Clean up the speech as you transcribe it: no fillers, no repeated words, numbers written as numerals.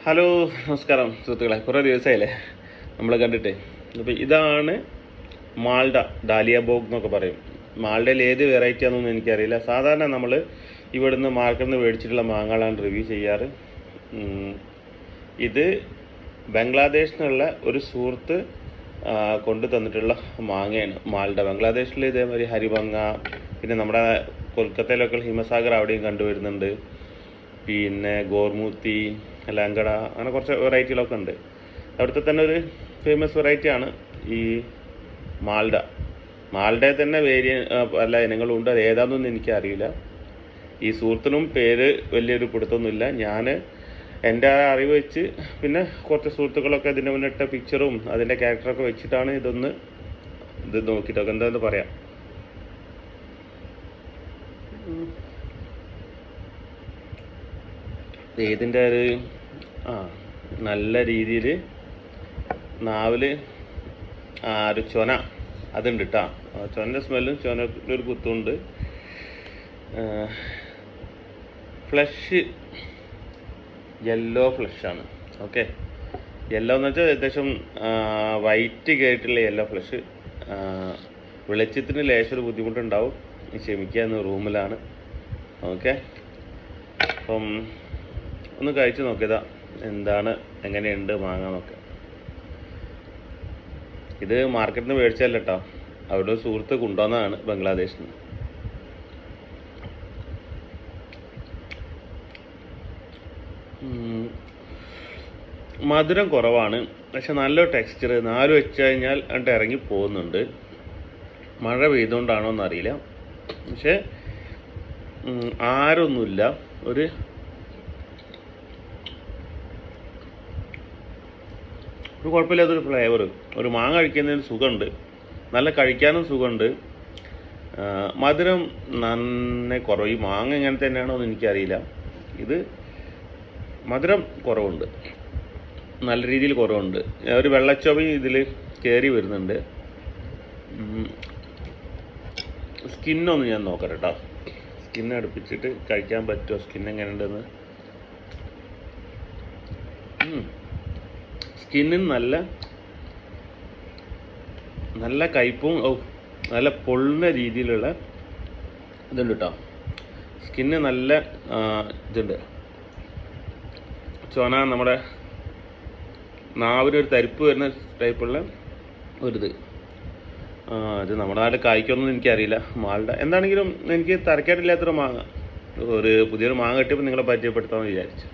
Hello നമസ്കാരം സുഹൃത്തുക്കളെ, കുറേ ദിവസമായില്ലേ നമ്മൾ കണ്ടിട്ട്. അപ്പോൾ ഇതാണ് മാൾഡ, ഡാലിയ ബോഗ് എന്നൊക്കെ പറയും. മാൾഡയിൽ ഏത് വെറൈറ്റി ആണെന്നൊന്നും എനിക്കറിയില്ല. സാധാരണ നമ്മൾ ഇവിടുന്ന് മാർക്കറ്റിൽ നിന്ന് മേടിച്ചിട്ടുള്ള മാങ്ങകളാണ് റിവ്യൂ ചെയ്യാറ്. ഇത് ബംഗ്ലാദേശിൽ നിന്നുള്ള ഒരു സുഹൃത്ത് കൊണ്ടു തന്നിട്ടുള്ള മാങ്ങയാണ് മാൾഡ. ബംഗ്ലാദേശിൽ ഇതേമാതിരി ഹരിഭംഗ, പിന്നെ നമ്മുടെ കൊൽക്കത്തയിലൊക്കെ ഹിമസാഗർ അവിടെയും കണ്ടുവരുന്നുണ്ട്. പിന്നെ ഗോർമൂത്തി, ലങ്കട, അങ്ങനെ കുറച്ച് വെറൈറ്റികളൊക്കെ ഉണ്ട്. അവിടുത്തെ തന്നെ ഒരു ഫേമസ് വെറൈറ്റിയാണ് ഈ മാൾഡ. മാൾഡയിൽ തന്നെ പല ഇനങ്ങളുണ്ട്. അത് ഏതാണെന്നൊന്നും എനിക്കറിയില്ല. ഈ സുഹൃത്തിനും പേര് വലിയൊരു പിടുത്തൊന്നുമില്ല. ഞാൻ എൻ്റെ അറിവ് വെച്ച്, പിന്നെ കുറച്ച് സുഹൃത്തുക്കളൊക്കെ ഇതിൻ്റെ മുന്നിട്ട പിക്ചറും അതിൻ്റെ ക്യാരക്ടറൊക്കെ വെച്ചിട്ടാണ് ഇത് നോക്കിയിട്ടൊക്കെ എന്താണെന്ന് പറയാം. ഇതിൻ്റെ ഒരു നല്ല രീതിയിൽ നാവിൽ ഒരു ചൊന അതുണ്ട് കേട്ടോ. ചൊനൻ്റെ സ്മെല്ലും ചൊനൻ്റെ ഒരു കുത്തുണ്ട്. ഫ്ലഷ് യെല്ലോ ഫ്ലഷാണ്. ഓക്കെ, യെല്ലോ എന്ന് വെച്ചാൽ ഏകദേശം വൈറ്റ് കയറിയിട്ടുള്ള യെല്ലോ ഫ്ലഷ്. വെളിച്ചത്തിന് ലേശം ബുദ്ധിമുട്ടുണ്ടാവും, ക്ഷമിക്കുക. എന്ന് റൂമിലാണ്. ഓക്കെ, അപ്പം ഒന്ന് കഴിച്ച് നോക്കിയതാ എന്താണ്, എങ്ങനെയുണ്ട് മാങ്ങാന്നൊക്കെ. ഇത് മാർക്കറ്റിൽ നിന്ന് മേടിച്ചല്ല കേട്ടോ, അവിടെ ഒരു സുഹൃത്ത് കൊണ്ടുവന്നതാണ് ബംഗ്ലാദേശിൽ നിന്ന്. മധുരം കുറവാണ്, പക്ഷെ നല്ലൊരു ടെക്സ്ചർ. 4 വെച്ച് കഴിഞ്ഞാൽ എന്നിട്ട് ഇറങ്ങി പോകുന്നുണ്ട്. മഴ പെയ്തുകൊണ്ടാണോ എന്നറിയില്ല, പക്ഷെ ആരൊന്നുമില്ല. ഒരു കുഴപ്പമില്ലാത്തൊരു ഫ്ലേവർ. ഒരു മാങ്ങ കഴിക്കുന്നതിന് സുഖമുണ്ട്, നല്ല കഴിക്കാനും സുഖമുണ്ട്. മധുരം നന്നെ കുറവ്. ഈ മാങ്ങ എങ്ങനെ തന്നെയാണോ എന്ന് എനിക്കറിയില്ല. ഇത് മധുരം കുറവുണ്ട്, നല്ല രീതിയിൽ കുറവുണ്ട്. ഒരു വെള്ളച്ചൊവയും ഇതിൽ കയറി വരുന്നുണ്ട്. സ്കിന്നൊന്ന് ഞാൻ നോക്കട്ടെ കേട്ടോ. സ്കിന്ന് അടുപ്പിച്ചിട്ട് കഴിക്കാൻ പറ്റുമോ, സ്കിൻ എങ്ങനെയുണ്ടെന്ന്. സ്കിന്നിന് നല്ല കയ്പും നല്ല പൊള്ളുന്ന രീതിയിലുള്ള ഇതുണ്ട് കേട്ടോ. സ്കിന്ന് നല്ല ഇതുണ്ട്. ചൊന, നമ്മുടെ നാവിനൊരു തരിപ്പ് വരുന്ന ടൈപ്പുള്ള ഒരിത്. ഇത് നമ്മുടെ നാട്ടിൽ കായ്ക്കൊന്നും എനിക്കറിയില്ല. മാൾഡ എന്താണെങ്കിലും എനിക്ക് തരക്കേടില്ലാത്തൊരു മാങ്ങ. പുതിയൊരു മാങ്ങ കിട്ടിയപ്പോൾ നിങ്ങളെ പരിചയപ്പെടുത്താമെന്ന് വിചാരിച്ചു.